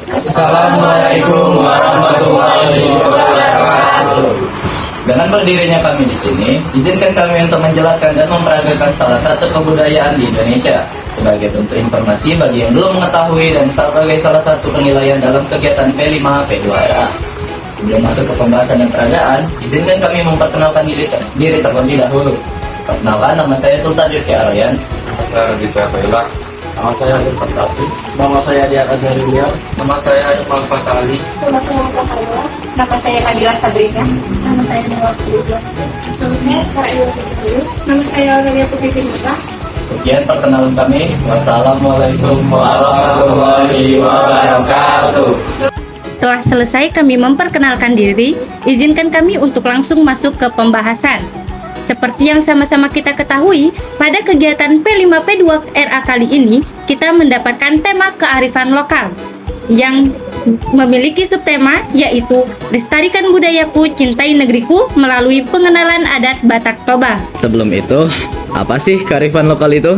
Assalamualaikum warahmatullahi wabarakatuh. Dengan berdirinya kami di sini, izinkan kami untuk menjelaskan dan memperagakan salah satu kebudayaan di Indonesia sebagai bentuk informasi bagi yang belum mengetahui dan sebagai salah satu penilaian dalam kegiatan P5 P2RA. Sebelum masuk ke pembahasan dan peragaan, izinkan kami memperkenalkan diri terlebih dahulu. Perkenalkan, nama saya Sultan Yusri Aryan. Saya Raditya Failah. Nama saya Irfan Taufik. Nama saya Dian Azharulia. Nama saya Iqbal Fatali. Nama saya Muhammad. Nama saya Fadila Sabrina. Nama saya Nawal Putri. Nama saya Sekarang Ibu Putri. Nama saya Aurelia Putri Pinita. Sekian perkenalan kami. Wassalamualaikum warahmatullahi wabarakatuh. Setelah selesai kami memperkenalkan diri, izinkan kami untuk langsung masuk ke pembahasan. Seperti yang sama-sama kita ketahui, pada kegiatan P5P2RA kali ini, kita mendapatkan tema kearifan lokal yang memiliki subtema yaitu Lestarikan Budayaku, Cintai Negeriku melalui pengenalan adat Batak Toba. Sebelum itu, apa sih kearifan lokal itu?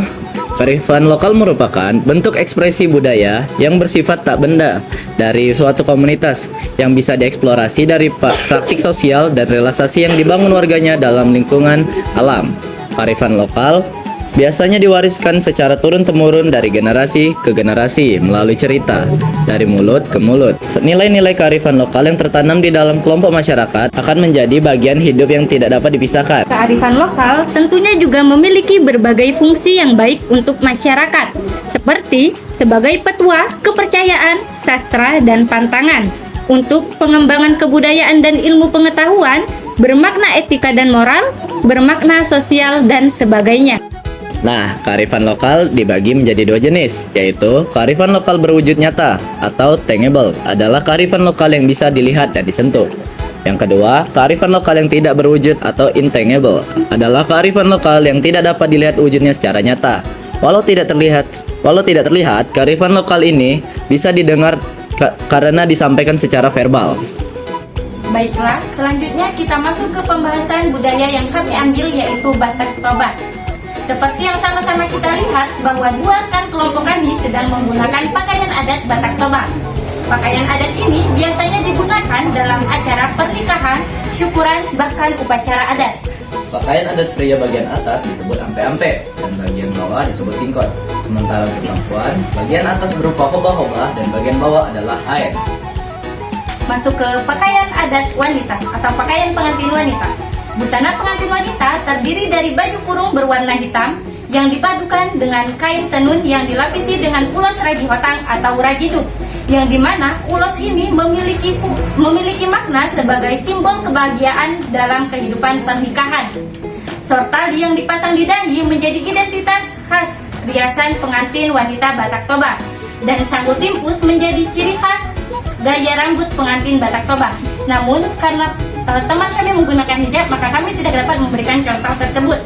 Kearifan lokal merupakan bentuk ekspresi budaya yang bersifat tak benda dari suatu komunitas yang bisa dieksplorasi dari praktik sosial dan realisasi yang dibangun warganya dalam lingkungan alam. Kearifan lokal biasanya diwariskan secara turun-temurun dari generasi ke generasi melalui cerita, dari mulut ke mulut. Nilai-nilai kearifan lokal yang tertanam di dalam kelompok masyarakat akan menjadi bagian hidup yang tidak dapat dipisahkan. Kearifan lokal tentunya juga memiliki berbagai fungsi yang baik untuk masyarakat, seperti sebagai petua, kepercayaan, sastra, dan pantangan. Untuk pengembangan kebudayaan dan ilmu pengetahuan, bermakna etika dan moral, bermakna sosial, dan sebagainya. Nah, kearifan lokal dibagi menjadi dua jenis, yaitu kearifan lokal berwujud nyata atau tangible adalah kearifan lokal yang bisa dilihat dan disentuh. Yang kedua, kearifan lokal yang tidak berwujud atau intangible adalah kearifan lokal yang tidak dapat dilihat wujudnya secara nyata. Walau tidak terlihat, kearifan lokal ini bisa didengar karena disampaikan secara verbal. Baiklah, selanjutnya kita masuk ke pembahasan budaya yang kami ambil yaitu Batak Toba. Seperti yang sama-sama kita lihat bahwa dua rekan kelompok kami sedang menggunakan pakaian adat Batak Toba. Pakaian adat ini biasanya digunakan dalam acara pernikahan, syukuran, bahkan upacara adat. Pakaian adat pria bagian atas disebut ampe-ampe dan bagian bawah disebut singkot. Sementara untuk perempuan, bagian atas berupa hobah-hobah dan bagian bawah adalah haen. Masuk ke pakaian adat wanita atau pakaian pengantin wanita. Busana pengantin wanita terdiri dari baju kurung berwarna hitam yang dipadukan dengan kain tenun yang dilapisi dengan ulos ragi hotang atau ragi duk, yang dimana ulos ini memiliki makna sebagai simbol kebahagiaan dalam kehidupan pernikahan. Sortali yang dipasang di dahi menjadi identitas khas riasan pengantin wanita Batak Toba, dan sanggul timpus menjadi ciri khas gaya rambut pengantin Batak Toba. Namun karena teman kami menggunakan hijab, maka kami tidak dapat memberikan contoh tersebut.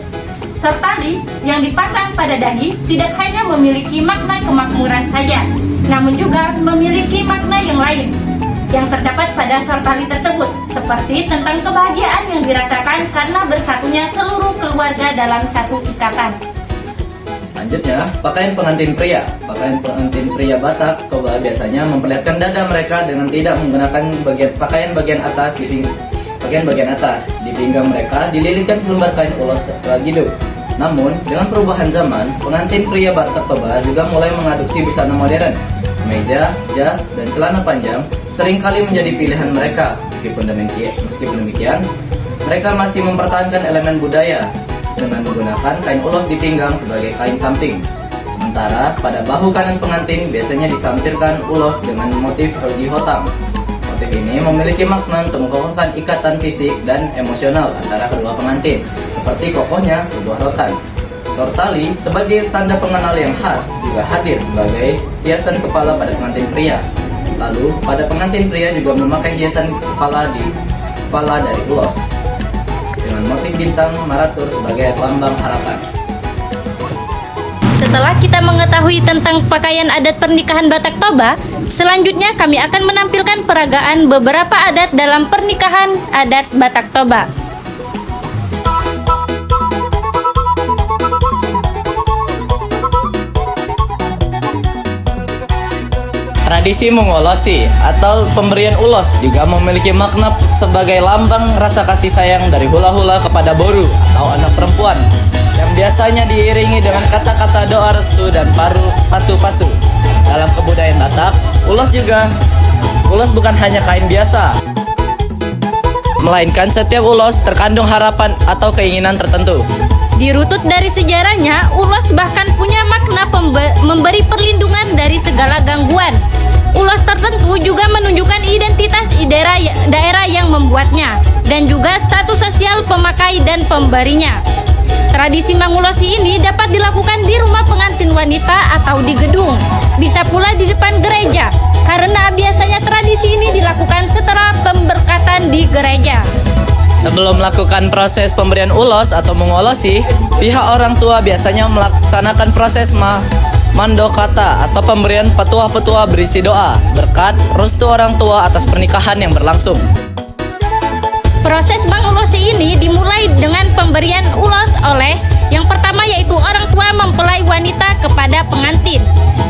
Sortali yang dipasang pada dahi tidak hanya memiliki makna kemakmuran saja, namun juga memiliki makna yang lain yang terdapat pada sortali tersebut, seperti tentang kebahagiaan yang dirasakan karena bersatunya seluruh keluarga dalam satu ikatan. Selanjutnya, pakaian pengantin pria. Pakaian pengantin pria Batak Toba biasanya memperlihatkan dada mereka dengan tidak menggunakan pakaian bagian atas di pinggang mereka dililitkan selembar kain ulos ragiduk. Namun, dengan perubahan zaman, pengantin pria Batak Toba juga mulai mengadopsi busana modern. Kemeja, jas, dan celana panjang seringkali menjadi pilihan mereka. Meskipun demikian, mereka masih mempertahankan elemen budaya dengan menggunakan kain ulos di pinggang sebagai kain samping. Sementara pada bahu kanan pengantin biasanya disampirkan ulos dengan motif ragi hotang. Motif ini memiliki makna untuk mengokohkan ikatan fisik dan emosional antara kedua pengantin, seperti kokohnya sebuah rotan. Sortali sebagai tanda pengenal yang khas juga hadir sebagai hiasan kepala pada pengantin pria. Lalu pada pengantin pria juga memakai hiasan kepala dari ulos dengan motif bintang maratur sebagai lambang harapan. Setelah kita mengetahui tentang pakaian adat pernikahan Batak Toba, selanjutnya kami akan menampilkan peragaan beberapa adat dalam pernikahan adat Batak Toba. Tradisi mengolosi atau pemberian ulos juga memiliki makna sebagai lambang rasa kasih sayang dari hula-hula kepada boru atau anak perempuan yang biasanya diiringi dengan kata-kata doa restu dan pasu-pasu. Dalam kebudayaan Batak, ulos bukan hanya kain biasa, melainkan setiap ulos terkandung harapan atau keinginan tertentu. Dirutut dari sejarahnya, ulos bahkan punya makna memberi perlindungan dari segala gangguan. Ulos tertentu juga menunjukkan identitas daerah yang membuatnya dan juga status sosial pemakai dan pemberinya. Tradisi mengulosi ini dapat dilakukan di rumah pengantin wanita atau di gedung. Bisa pula di depan gereja, karena biasanya tradisi ini dilakukan setelah pemberkatan di gereja. Sebelum melakukan proses pemberian ulos atau mengolosi, pihak orang tua biasanya melaksanakan proses mandokata atau pemberian petua-petua berisi doa, berkat, restu orang tua atas pernikahan yang berlangsung. Proses mengulosi ini dimulai dengan pemberian ulos oleh yang pertama yaitu orang tua mempelai wanita kepada pengantin.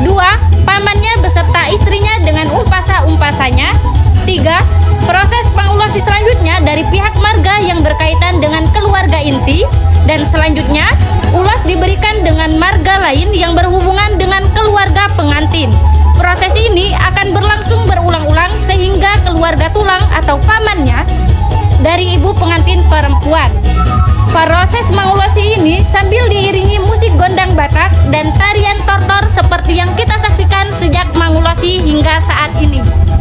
2. Pamannya beserta istrinya dengan umpasa-umpasanya. 3. Proses pengulosi selanjutnya dari pihak marga yang berkaitan dengan keluarga inti. Dan selanjutnya, ulos diberikan dengan marga lain yang berhubungan dengan keluarga pengantin. Proses ini akan berlangsung berulang-ulang sehingga keluarga tulang atau pamannya dari ibu pengantin perempuan. Proses mengulosi ini sambil diiringi musik gondang Batak dan tarian tortor seperti yang kita saksikan sejak mengulosi hingga saat ini.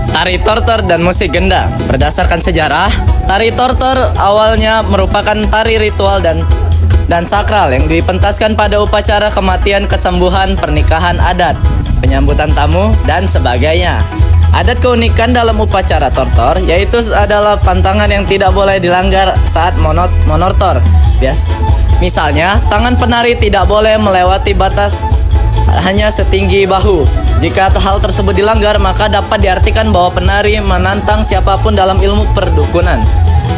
Tari tortor dan musik gendang. Berdasarkan sejarah, tari tortor awalnya merupakan tari ritual dan sakral yang dipentaskan pada upacara kematian, kesembuhan, pernikahan adat, penyambutan tamu, dan sebagainya. Adat keunikan dalam upacara tortor yaitu adalah pantangan yang tidak boleh dilanggar saat monortor. Misalnya, tangan penari tidak boleh melewati batas hanya setinggi bahu. Jika hal tersebut dilanggar, maka dapat diartikan bahwa penari menantang siapapun dalam ilmu perdukunan,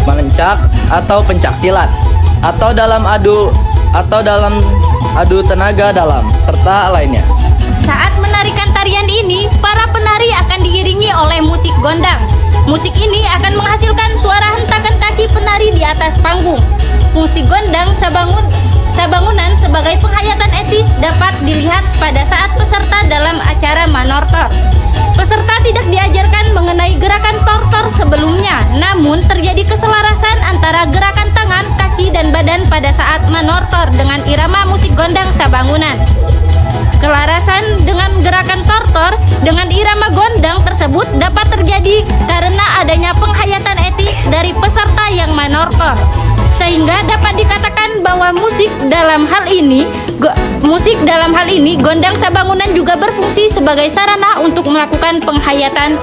mengencak atau pencak silat, atau dalam adu tenaga dalam, serta lainnya. Saat menarikan tarian ini, para penari akan diiringi oleh musik gondang. Musik ini akan menghasilkan suara hentakan kaki penari di atas panggung. Fungsi gondang sabangunan sebagai penghayatan etis dapat dilihat pada saat peserta dalam acara manortor. Peserta tidak diajarkan mengenai gerakan tortor sebelumnya, namun terjadi keselarasan antara gerakan tangan, kaki, dan badan pada saat manortor dengan irama musik gondang sabangunan. Kelarasan dengan gerakan tortor dengan irama gondang tersebut dapat terjadi karena adanya penghayatan etis dari peserta yang manortor, sehingga dapat dikatakan bahwa musik dalam hal ini gondang sabangunan juga berfungsi sebagai sarana untuk melakukan penghayatan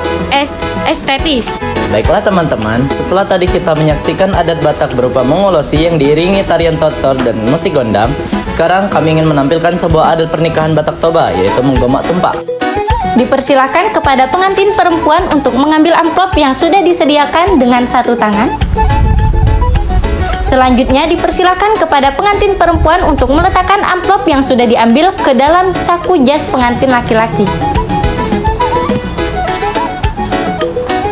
estetis. Baiklah teman-teman, setelah tadi kita menyaksikan adat Batak berupa mengolosi yang diiringi tarian tortor dan musik gondang, sekarang kami ingin menampilkan sebuah adat pernikahan Batak Toba, yaitu menggomak tumpak. Dipersilakan kepada pengantin perempuan untuk mengambil amplop yang sudah disediakan dengan satu tangan. Selanjutnya dipersilakan kepada pengantin perempuan untuk meletakkan amplop yang sudah diambil ke dalam saku jas pengantin laki-laki.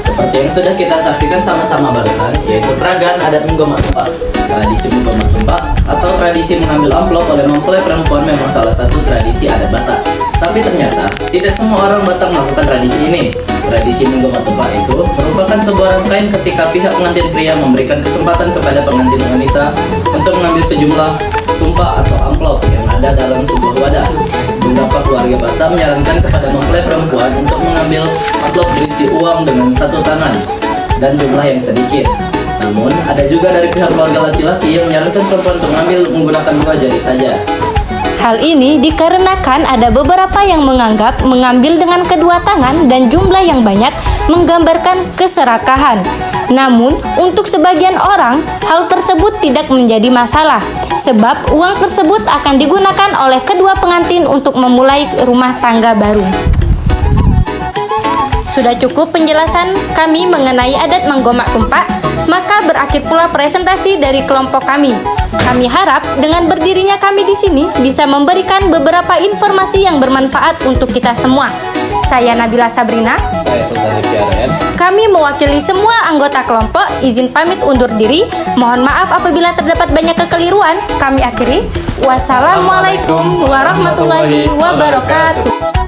Seperti yang sudah kita saksikan sama-sama barusan, yaitu peragaan adat menggomak tumpak. Tradisi menggomak tumpak atau tradisi mengambil amplop oleh mempelai perempuan memang salah satu tradisi adat Batak. Tapi ternyata tidak semua orang Batak melakukan tradisi ini. Tradisi menggomak tumpak itu merupakan sebuah rangkaian ketika pihak pengantin pria memberikan kesempatan kepada pengantin wanita untuk mengambil sejumlah tumpak atau amplop yang ada dalam sebuah wadah. Beberapa keluarga Batak menyarankan kepada mempelai perempuan untuk mengambil amplop berisi uang dengan satu tangan dan jumlah yang sedikit. Namun, ada juga dari pihak keluarga laki-laki yang menyarankan perempuan untuk mengambil menggunakan 2 jari saja. Hal ini dikarenakan ada beberapa yang menganggap mengambil dengan kedua tangan dan jumlah yang banyak menggambarkan keserakahan. Namun, untuk sebagian orang, hal tersebut tidak menjadi masalah, sebab uang tersebut akan digunakan oleh kedua pengantin untuk memulai rumah tangga baru. Sudah cukup penjelasan kami mengenai adat menggomak tumpak, maka berakhir pula presentasi dari kelompok kami. Kami harap dengan berdirinya kami di sini bisa memberikan beberapa informasi yang bermanfaat untuk kita semua. Saya Nabila Sabrina. Saya Sultan Rifki Arayan. Kami mewakili semua anggota kelompok izin pamit undur diri. Mohon maaf apabila terdapat banyak kekeliruan. Kami akhiri. Wassalamualaikum warahmatullahi wabarakatuh.